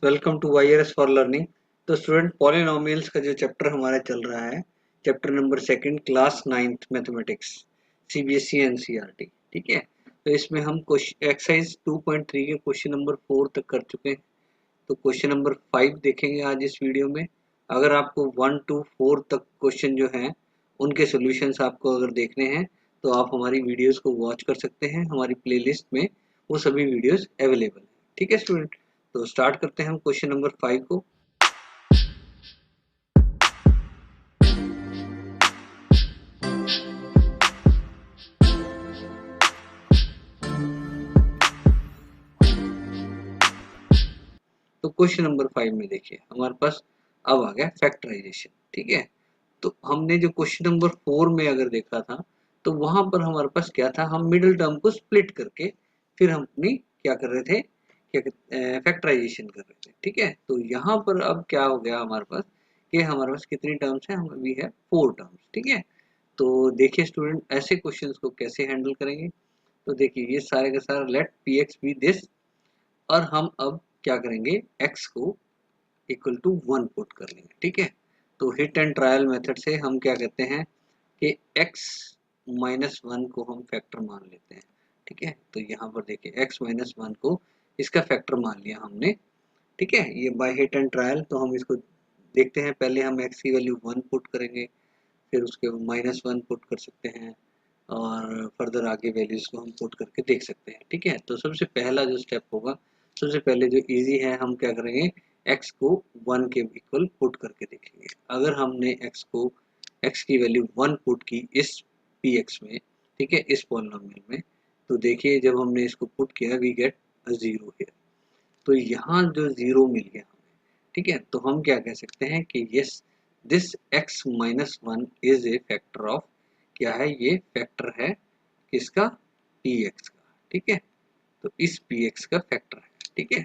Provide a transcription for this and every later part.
Welcome to YRS for learning. तो student polynomials का जो चैप्टर हमारा चल रहा है, chapter number second, class 9th mathematics, CBSE NCERT. ठीक है, तो इसमें हम एक्सरसाइज 2.3 के क्वेश्चन नंबर 4 तक कर चुके हैं। तो क्वेश्चन नंबर 5 देखेंगे आज इस वीडियो में। अगर आपको 1 to 4 तक क्वेश्चन जो हैं उनके सॉल्यूशंस आपको अगर देखने हैं तो आप हमारी वीडियोस को वॉच कर सकते हैं। हमारी प्लेलिस्ट में वो सभी वीडियोस अवेलेबल है। ठीक है स्टूडेंट, तो स्टार्ट करते हैं हम क्वेश्चन नंबर 5 को। तो क्वेश्चन नंबर 5 में देखिए हमारे पास अब आ गया फैक्टराइजेशन। ठीक है, तो हमने जो क्वेश्चन नंबर 4 में अगर देखा था तो वहां पर हमारे पास क्या था, हम मिडिल टर्म को स्प्लिट करके फिर हम अपनी क्या कर रहे थे, क्या फैक्टराइजेशन कर रहे थे। ठीक है, तो यहाँ पर अब क्या हो गया हमारे पास कि हमारे पास कितनी टर्म्स है, हम अभी है 4 टर्म्स। ठीक है, तो देखिए स्टूडेंट ऐसे क्वेश्चंस को कैसे हैंडल करेंगे। तो देखिए ये सारे का सारा let p x be this, और हम अब क्या करेंगे, x को इक्वल टू 1 पुट कर लेंगे। ठीक है, तो हिट एंड ट्रायल मेथड से हम क्या कहते हैं कि x माइनस 1 को हम फैक्टर मान लेते हैं। ठीक है, तो यहाँ पर देखिए x माइनस 1 को इसका फैक्टर मान लिया हमने। ठीक है, ये बाय हिट एंड ट्रायल। तो हम इसको देखते हैं, पहले हम x की वैल्यू 1 पुट करेंगे, फिर उसके माइनस 1 पुट कर सकते हैं, और फर्दर आगे वैल्यूज को हम पुट करके देख सकते हैं। ठीक है, तो सबसे पहला जो स्टेप होगा, सबसे पहले जो इजी है, हम क्या करेंगे, x को 1 के इक्वल पुट करके देखेंगे। अगर हमने x की वैल्यू 1 पुट की इस px में, ठीक है, इस पॉलिनोमियल में, तो देखिए जब हमने इसको पुट किया वी गेट जीरो हियर। तो यहाँ जो जीरो मिल गया हमें, ठीक है, तो हम क्या कह सकते हैं कि yes this x minus 1 is a factor of, क्या है, ये फैक्टर है किसका, px का। ठीक है, तो इस px का फैक्टर है। ठीक है,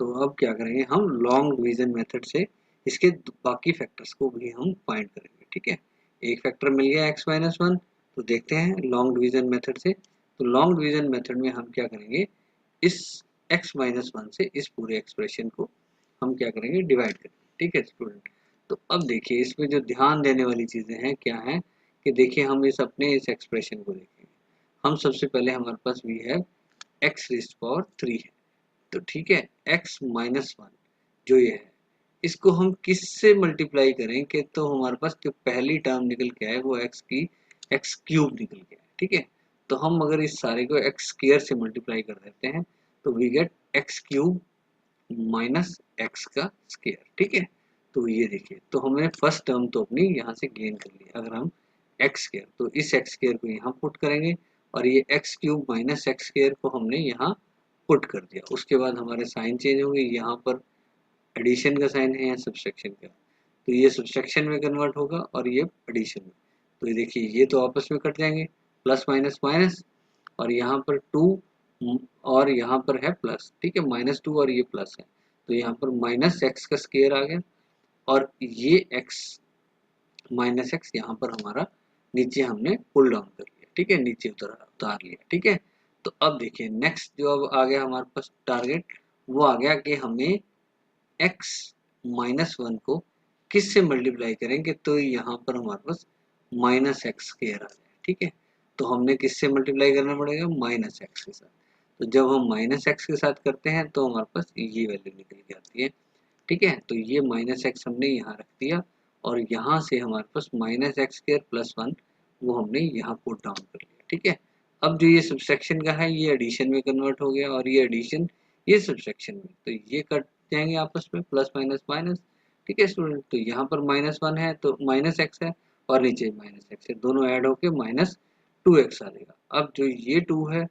तो अब क्या करेंगे, हम लॉन्ग डिवीजन मेथड से इसके बाकी फैक्टर्स को भी हम फाइंड करेंगे। ठीक है, एक फैक्टर मिल गया x माइनस 1, तो देखते हैं लॉन्ग डिवीजन मेथड से। तो लॉन्ग डिवीजन मेथड में हम क्या करेंगे, इस x माइनस 1 से इस पूरे एक्सप्रेशन को हम क्या करेंगे, डिवाइड करेंगे। ठीक है स्टूडेंट, तो अब देखिए इसमें जो ध्यान देने वाली चीजें हैं क्या है कि देखिए हम इस एक्सप्रेशन को देखेंगे। हम सबसे पहले हमारे पास भी है x रेज़्ड पावर 3 है। तो ठीक है, x माइनस 1 जो ये है, इसको हम किससे मल्टीप्लाई करें कि तो हमारे पास जो पहली टर्म निकल के आए वो x क्यूब निकल के आए। ठीक है, तो हम अगर इस सारे को x स्क्वायर से मल्टीप्लाई कर देते हैं तो we get x cube minus x का स्क्वायर। ठीक है, तो ये देखिए, तो हमने फर्स्ट टर्म तो अपनी यहाँ से गेन कर लिया। अगर हम x स्क्वायर, तो इस x स्क्वायर को यहाँ पुट करेंगे, और ये x cube minus x square को हमने यहाँ पुट कर दिया। उसके बाद हमारे साइन चेंज हो गए, यहाँ पर एडिशन का साइन है या सब्सट्रैक्शन का, तो ये सब्सट्रैक्शन में कन्वर्ट होगा और ये एडिशन में। तो ये देखिए ये तो आपस में कट जाएंगे, प्लस माइनस माइनस, और यहाँ पर 2 और यहाँ पर है प्लस। ठीक है, -2 और ये प्लस है, तो यहाँ पर माइनस एक्स का स्क्वायर आ गया, और ये x माइनस एक्स यहाँ पर हमारा नीचे हमने पुल डाउन कर लिया। ठीक है, नीचे उतार लिया। ठीक है, तो अब देखिए नेक्स्ट जो अब आ गया हमारे पास टारगेट, वो आ गया कि हमें x माइनस 1 को किस से मल्टीप्लाई करेंगे, तो यहाँ पर हमारे पास माइनस एक्स स्क्वायर आ जाए। ठीक है, तो हमने किससे मल्टीप्लाई करना पड़ेगा, माइनस एक्स के साथ। तो जब हम माइनस एक्स के साथ करते हैं तो हमारे पास ये वैल्यू निकल के आती है। ठीक है, तो ये माइनस एक्स हमने यहाँ रख दिया, और यहाँ से हमारे पास माइनस एक्स स्क्वायर प्लस 1 वो हमने यहाँ पुट डाउन कर लिया। ठीक है, अब जो ये सब्सट्रैक्शन का है ये एडिशन में कन्वर्ट हो गया, और ये एडिशन ये सब्सट्रैक्शन में, तो ये कट जाएंगे आपस में, प्लस माइनस माइनस। ठीक है स्टूडेंट, तो यहाँ पर -1 है तो माइनस एक्स है, और नीचे माइनस एक्स है, दोनों ऐड होके -2x आ जाएगा। अब जो ये 2 है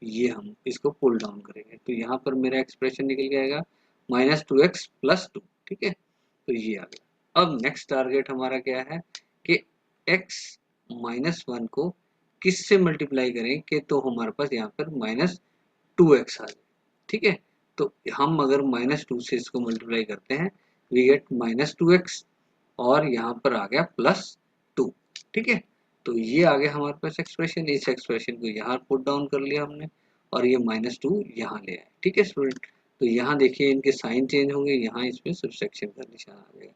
ये हम इसको पुल डाउन करेंगे, तो यहाँ पर मेरा एक्सप्रेशन निकल के आएगा -2x + 2। ठीक है, तो ये आ गया। अब नेक्स्ट टारगेट हमारा क्या है कि x माइनस 1 को किससे मल्टीप्लाई करें कि तो हमारे पास यहाँ पर -2x आ जाए। ठीक है, तो हम अगर -2 से इसको मल्टीप्लाई करते हैं वी गेट -2x, और यहाँ पर आ गया +2। ठीक है, तो ये आ गया हमारे पास एक्सप्रेशन। इस एक्सप्रेशन को यहाँ पुट डाउन कर लिया हमने, और ये -2 यहाँ ले आए। ठीक है स्टूडेंट, तो यहाँ देखिए इनके साइन चेंज होंगे, यहाँ इसमें सब्सट्रैक्शन का निशान आ जाएगा।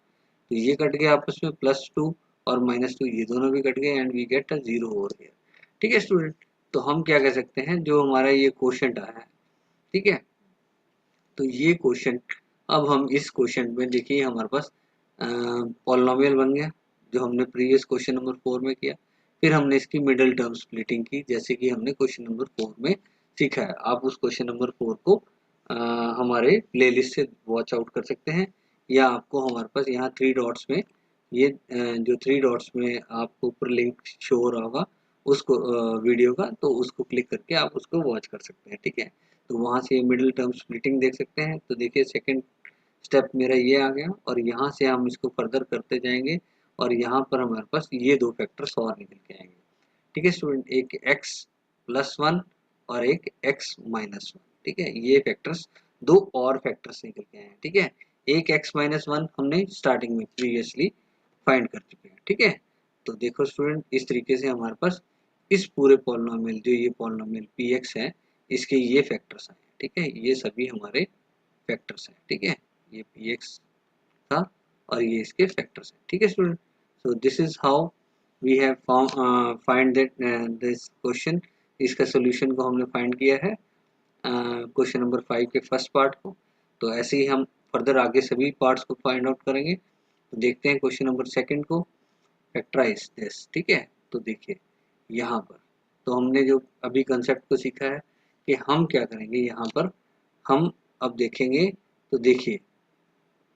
तो ये कट गया आपस में, +2 और -2 ये दोनों भी कट गए and we get a 0 over here. ठीक है स्टूडेंट, तो हम क्या कह सकते हैं, जो हमारा ये क्वोशंट आया है, ठीक है, तो ये क्वोशंट, अब हम इस क्वोशंट में देखिए हमारे पास पॉलिनोमियल बन गया, जो हमने प्रीवियस क्वेश्चन नंबर 4 में किया। फिर हमने इसकी मिडिल टर्म स्प्लिटिंग की, जैसे कि हमने क्वेश्चन नंबर 4 में सीखा है। आप उस क्वेश्चन नंबर 4 को हमारे प्लेलिस्ट से वॉच आउट कर सकते हैं, या आपको हमारे पास यहाँ 3 डॉट्स में ये जो 3 डॉट्स में आपको ऊपर लिंक शो हो रहा होगा उसको वीडियो का, तो उसको क्लिक करके आप उसको वॉच कर सकते हैं। ठीक है, तो वहाँ से मिडिल टर्म स्प्लिटिंग देख सकते हैं। तो देखिए सेकंड स्टेप मेरा ये आ गया, और यहाँ से हम इसको फर्दर करते जाएंगे, और यहाँ पर हमारे पास ये दो फैक्टर्स और निकल के आएंगे। ठीक है स्टूडेंट, एक x+1 और एक x-1। ठीक है, ये फैक्टर्स दो और फैक्टर्स निकल के आए हैं। ठीक है, एक x-1 हमने स्टार्टिंग में प्रीवियसली फाइंड कर चुके हैं। ठीक है, तो देखो स्टूडेंट, इस तरीके से हमारे पास इस पूरे पॉलिनोमियल, जो ये पॉलिनोमियल px है, इसके ये फैक्टर्स आए हैं। ठीक है, ये सभी हमारे फैक्टर्स हैं। ठीक है, ये px था और ये इसके फैक्टर्स हैं। ठीक है student, so this is how we have find that this question. इसका सोल्यूशन को हमने फाइंड किया है क्वेश्चन नंबर 5 के फर्स्ट पार्ट को। तो ऐसे ही हम फर्दर आगे सभी पार्ट्स को फाइंड आउट करेंगे। तो देखते हैं क्वेश्चन नंबर सेकंड को, फैक्टराइज दिस। ठीक है, तो देखिए यहाँ पर तो हमने जो अभी कंसेप्ट को सीखा है कि हम क्या करेंगे, यहाँ पर हम अब देखेंगे। तो देखिए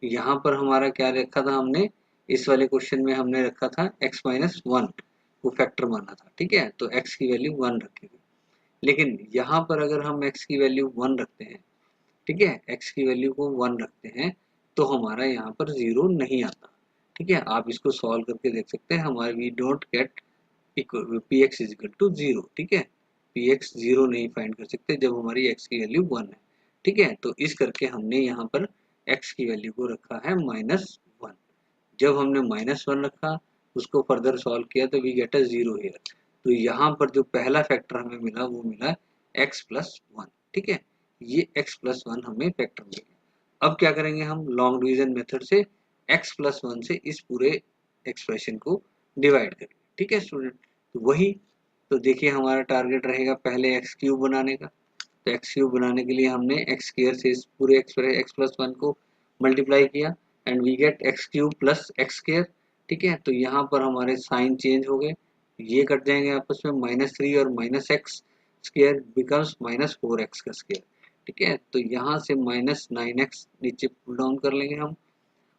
यहाँ पर हमारा क्या रखा था हमने, इस वाले क्वेश्चन में हमने रखा था x-1 को फैक्टर माना था। ठीक है, तो x की वैल्यू 1 रखी थी। लेकिन यहाँ पर अगर हम x की वैल्यू 1 रखते हैं, ठीक है, x की वैल्यू को 1 रखते हैं, तो हमारा यहाँ पर 0 नहीं आता। ठीक है, आप इसको सॉल्व करके देख सकते हैं, हमारे we don't get px is equal to 0। ठीक है, px 0 नहीं फाइंड कर सकते जब हमारी x की वैल्यू 1 है। ठीक है, तो इस करके हमने यहाँ पर x की वैल्यू को रखा है -1। जब हमने -1 रखा, उसको फर्दर सॉल्व किया, तो वी गेट अ 0 हियर। तो यहाँ पर जो पहला फैक्टर हमें मिला वो मिला x+1। ठीक है, ये x+1 हमें फैक्टर मिल गया। अब क्या करेंगे, हम लॉन्ग डिवीजन मेथड से x+1 से इस पूरे एक्सप्रेशन को डिवाइड करेंगे। ठीक है स्टूडेंट, तो वही, तो देखिए हमारा टारगेट रहेगा पहले x³ बनाने का। तो x³ बनाने के लिए हमने x² से इस पूरे x+1 को मल्टीप्लाई किया and we gate x³ plus x²। ठीक है, तो यहाँ पर हमारे साइन चेंज हो गए, ये कट जाएंगे आपस में, -3 और -x² बिकम्स -4x का स्क्वायर। ठीक है, तो यहाँ से -9x नीचे पुल डाउन कर लेंगे हम।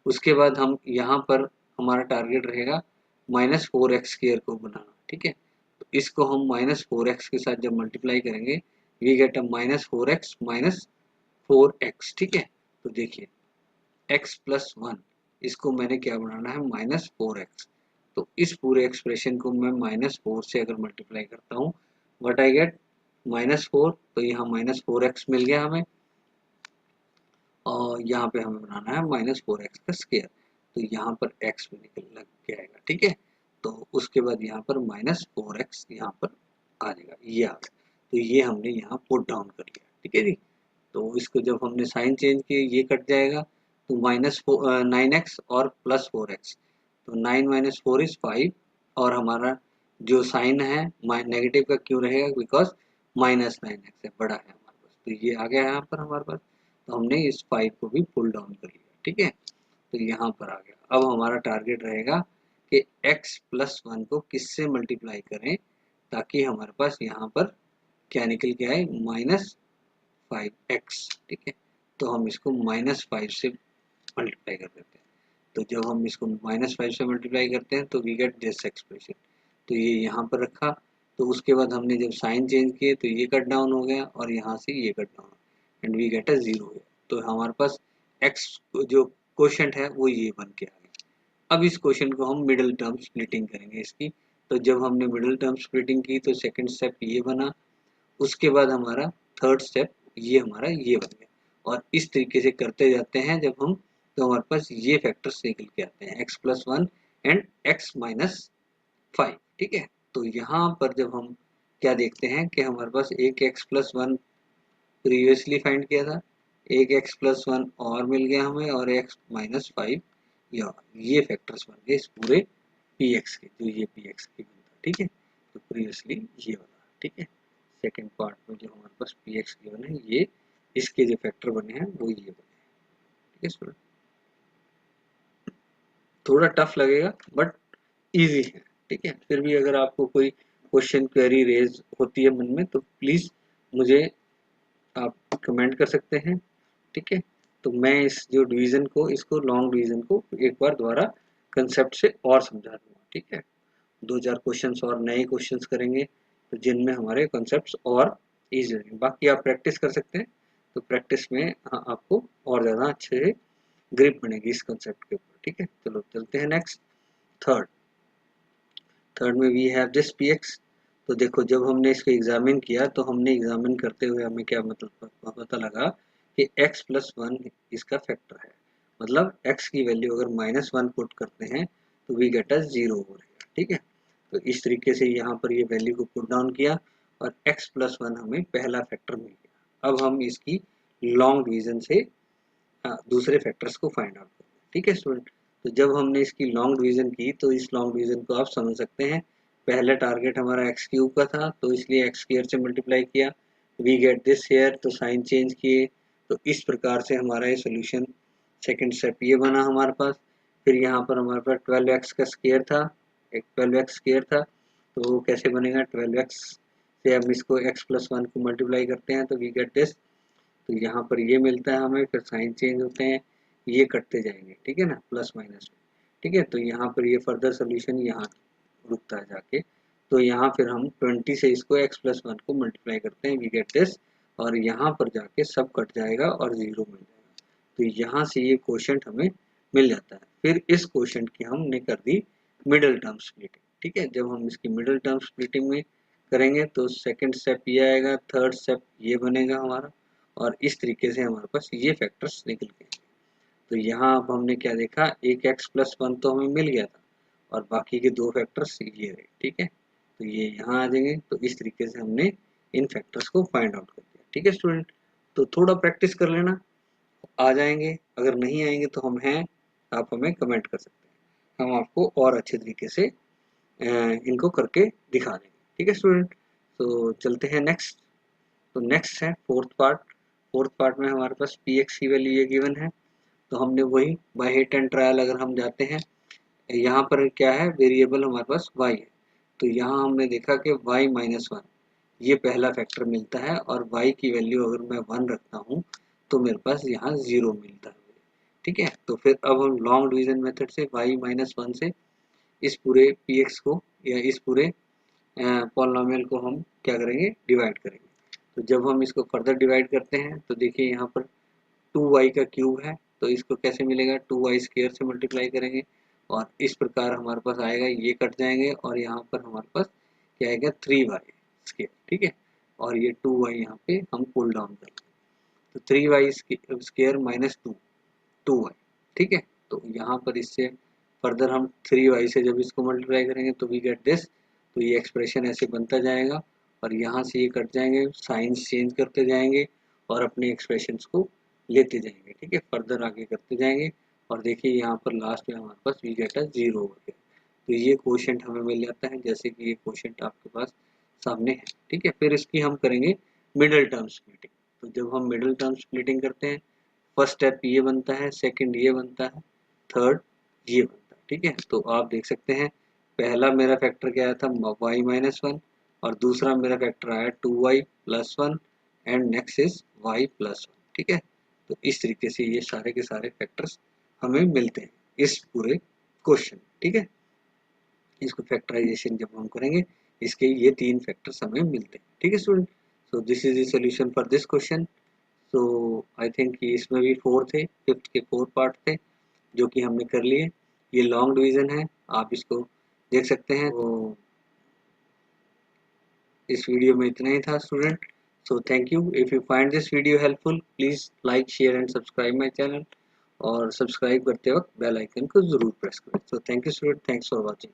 उसके बाद हम यहाँ पर हमारा टारगेट रहेगा -4x² को बनाना। ठीक है, तो इसको हम -4x के साथ जब मल्टीप्लाई करेंगे, we get a -4x -4x। ठीक है, तो देखिए x+1, इसको मैंने क्या बनाना है, -4x। तो इस पूरे एक्सप्रेशन को मैं -4 से अगर मल्टीप्लाई करता हूँ, व्हाट आई गेट, -4। तो यहाँ -4x मिल गया हमें, और यहाँ पे हमें बनाना है -4x का स्क्वायर। तो यहाँ पर x भी निकल लग जाएगा। ठीक है, तो उसके बाद यहाँ पर -4x यहाँ पर आ जाएगा, ये आ गया। तो ये हमने यहाँ पुट डाउन कर लिया। ठीक है जी, तो इसको जब हमने साइन चेंज किए, ये कट जाएगा, तो -9x और +4x। तो 9 - 4 इज 5, और हमारा जो साइन है नेगेटिव का क्यों रहेगा, बिकॉज -9x है, बड़ा है हमारे पास। तो ये आ गया यहाँ पर हमारे पास, तो हमने इस 5 को भी पुल डाउन कर लिया। ठीक है, तो यहाँ पर आ गया। अब हमारा टारगेट रहेगा कि x+1 को किससे मल्टीप्लाई करें, ताकि हमारे पास यहाँ पर क्या निकल के आए, -5x। ठीक है, तो हम इसको -5 से मल्टीप्लाई कर देते हैं। तो जब हम इसको -5 से मल्टीप्लाई करते हैं, तो वी गेट दिस एक्सप्रेशन। तो ये यहाँ पर रखा, तो उसके बाद हमने जब साइन चेंज किए, तो ये कट डाउन हो गया और यहाँ से ये cut down, and we get a 0 है। तो हमारे पास x जो क्वोशंट है वो ये बन के आ गया। अब इस क्वेश्चन को हम मिडिल टर्म स्प्लिटिंग करेंगे इसकी। तो जब हमने मिडिल टर्म स्प्लिटिंग की, तो सेकंड स्टेप ये बना, उसके बाद हमारा थर्ड स्टेप ये हमारा ये बन गया, और इस तरीके से करते जाते हैं जब हम, तो हमारे पास ये फैक्टर्स निकल के आते हैं, x+1 एंड x-5। ठीक है, तो यहाँ पर जब हम क्या देखते हैं कि हमारे पास एक x+1 प्रीवियसली फाइंड किया था, एक x+1 और मिल गया हमें और x-5 ये फैक्टर्स बन गए इस पूरे px के, जो ये px की बनता, ठीक है। तो प्रीवियसली ये वाला, ठीक है, सेकंड पार्ट में जो हमारे पास px गिवन है, ये इसके जो फैक्टर बने हैं वो ये बने हैं, ठीक है स्टूडेंट। थोड़ा टफ लगेगा बट इजी है, ठीक है। फिर भी अगर आपको कोई क्वेश्चन क्वेरी रेज होती है मन में तो प्लीज मुझे आप कमेंट कर सकते हैं, ठीक है। तो मैं इस जो डिवीजन को, इसको लॉन्ग डिवीजन को एक बार दोबारा कंसेप्ट से और समझा दूंगा, ठीक है। 2-4 क्वेश्चंस और नए क्वेश्चंस करेंगे तो जिनमें हमारे कॉन्सेप्ट्स और इजी रहेंगे। बाकी आप प्रैक्टिस कर सकते हैं, तो प्रैक्टिस में हाँ, आपको और ज़्यादा अच्छे से ग्रिप बनेगी इस कॉन्सेप्ट के ऊपर, ठीक है। चलो चलते हैं नेक्स्ट, थर्ड में वी हैव दिस px। तो देखो जब हमने इसको एग्जामिन किया तो हमने एग्जामिन करते हुए हमें क्या मतलब पता लगा कि x+1 इसका फैक्टर है, मतलब x की वैल्यू अगर -1 पुट करते हैं तो वी गेट अ 0 हो रहेगा, ठीक है। तो इस तरीके से यहाँ पर ये वैल्यू को पुट डाउन किया और x+1 हमें पहला फैक्टर मिल गया। अब हम इसकी लॉन्ग डिवीजन से दूसरे फैक्टर्स को फाइंड आउट करते हैं, ठीक है स्टूडेंट। तो जब हमने इसकी लॉन्ग डिवीजन की तो इस लॉन्ग डिवीजन को आप समझ सकते हैं, पहला टारगेट हमारा x³ का था तो इसलिए x² से मल्टीप्लाई किया, वी गेट दिस हेयर, तो साइन चेंज किए, तो इस प्रकार से हमारा ये सोल्यूशन सेकंड स्टेप ये बना हमारे पास। फिर यहाँ पर हमारे पास 12x का स्क्वायर था, एक 12x स्क्वायर था, तो वो कैसे बनेगा, 12x से हम इसको x+1 को मल्टीप्लाई करते हैं तो वी गेट दिस, तो यहाँ पर ये मिलता है हमें, फिर साइन चेंज होते हैं, ये कटते जाएंगे, ठीक है ना, प्लस माइनस में, ठीक है। तो यहाँ पर ये फर्दर सोल्यूशन यहाँ रुकता है जाके, तो यहाँ फिर हम 20 से इसको x+1 को मल्टीप्लाई करते हैं, वी गेट दिस, और यहाँ पर जाके सब कट जाएगा और 0 मिल जाएगा। तो यहाँ से ये क्वोशंट हमें मिल जाता है। फिर इस क्वोशंट की हमने कर दी मिडिल टर्म स्प्लिटिंग, ठीक है। जब हम इसकी मिडिल टर्म स्प्लिटिंग में करेंगे तो सेकंड स्टेप ये आएगा, थर्ड स्टेप ये बनेगा हमारा, और इस तरीके से हमारे पास ये फैक्टर्स निकल गए। तो यहाँ अब हमने क्या देखा, एक x+1 तो हमें मिल गया था और बाकी के दो फैक्टर्स ये रहे, ठीक है। तो ये यहाँ आ जाएंगे, तो इस तरीके से हमने इन फैक्टर्स को फाइंड आउट कर दिया, ठीक है स्टूडेंट। तो थोड़ा प्रैक्टिस कर लेना, आ जाएंगे, अगर नहीं आएंगे तो हम हैं, आप हमें कमेंट कर सकते हैं, हम आपको और अच्छे तरीके से इनको करके दिखा देंगे, ठीक है स्टूडेंट। तो चलते हैं नेक्स्ट। तो नेक्स्ट है फोर्थ पार्ट में हमारे पास px की वैल्यू ये गिवन है, तो हमने वही बाय हिट एंड ट्रायल अगर हम जाते हैं, यहाँ पर क्या है, वेरिएबल हमारे पास y है, तो यहाँ हमने देखा कि y-1 ये पहला फैक्टर मिलता है और y की वैल्यू अगर मैं 1 रखता हूँ तो मेरे पास यहाँ 0 मिलता है, ठीक है। तो फिर अब हम लॉन्ग डिवीजन मेथड से y-1 से इस पूरे px को या इस पूरे पॉलिनोमियल को हम क्या करेंगे, डिवाइड करेंगे। तो जब हम इसको फर्दर डिवाइड करते हैं तो देखिए यहाँ पर 2y का क्यूब है, तो इसको कैसे मिलेगा, 2y स्क्वायर से मल्टीप्लाई करेंगे और इस प्रकार हमारे पास आएगा, ये कट जाएंगे और यहाँ पर हमारे पास क्या आएगा, 3y स्क्वायर, ठीक है। और ये 2y यहाँ पे हम पुल डाउन करेंगे, तो 3y स्क्वायर माइनस 2y, ठीक है। तो यहाँ पर इससे फर्दर हम 3y से जब इसको मल्टीप्लाई करेंगे तो वी गेट दिस, तो ये एक्सप्रेशन ऐसे बनता जाएगा और यहाँ से ये कट जाएंगे, साइंस चेंज करते जाएंगे और अपने एक्सप्रेशंस को लेते जाएंगे, ठीक है, फर्दर आगे करते जाएंगे। और देखिए यहाँ पर लास्ट में हमारे पास वी गेट अ 0 हो गया, तो ये क्वोशंट हमें मिल जाता है, जैसे कि ये क्वोशंट आपके पास सामने है, ठीक है। फिर इसकी हम करेंगे मिडिल टर्म स्प्लिटिंग। तो जब हम मिडिल टर्म स्प्लिटिंग करते हैं, फर्स्ट स्टेप ये बनता है, सेकंड ये बनता है, थर्ड ये बनता है, ठीक है। तो आप देख सकते हैं पहला मेरा फैक्टर क्या आया था, y-1, और दूसरा मेरा फैक्टर आया 2y+1 and next is y+1, ठीक है। तो इस तरीके से ये सारे के सारे फैक्टर्स हमें मिलते हैं इस पूरे क्वेश्चन, ठीक है। इसको फैक्टराइजेशन जब हम करेंगे इसके ये तीन फैक्टर्स हमें मिलते हैं, ठीक है student. So this is the solution for this question. So I think इसमें भी 4 थे, 5th के 4 पार्ट थे जो कि हमने कर लिए। ये लॉन्ग डिवीजन है, आप इसको देख सकते हैं। तो इस वीडियो में इतना ही था student. So thank you. If you find this video helpful please like share and subscribe my channel, और सब्सक्राइब करते वक्त बेल आइकन को जरूर प्रेस करें। So thank you student, thanks for watching.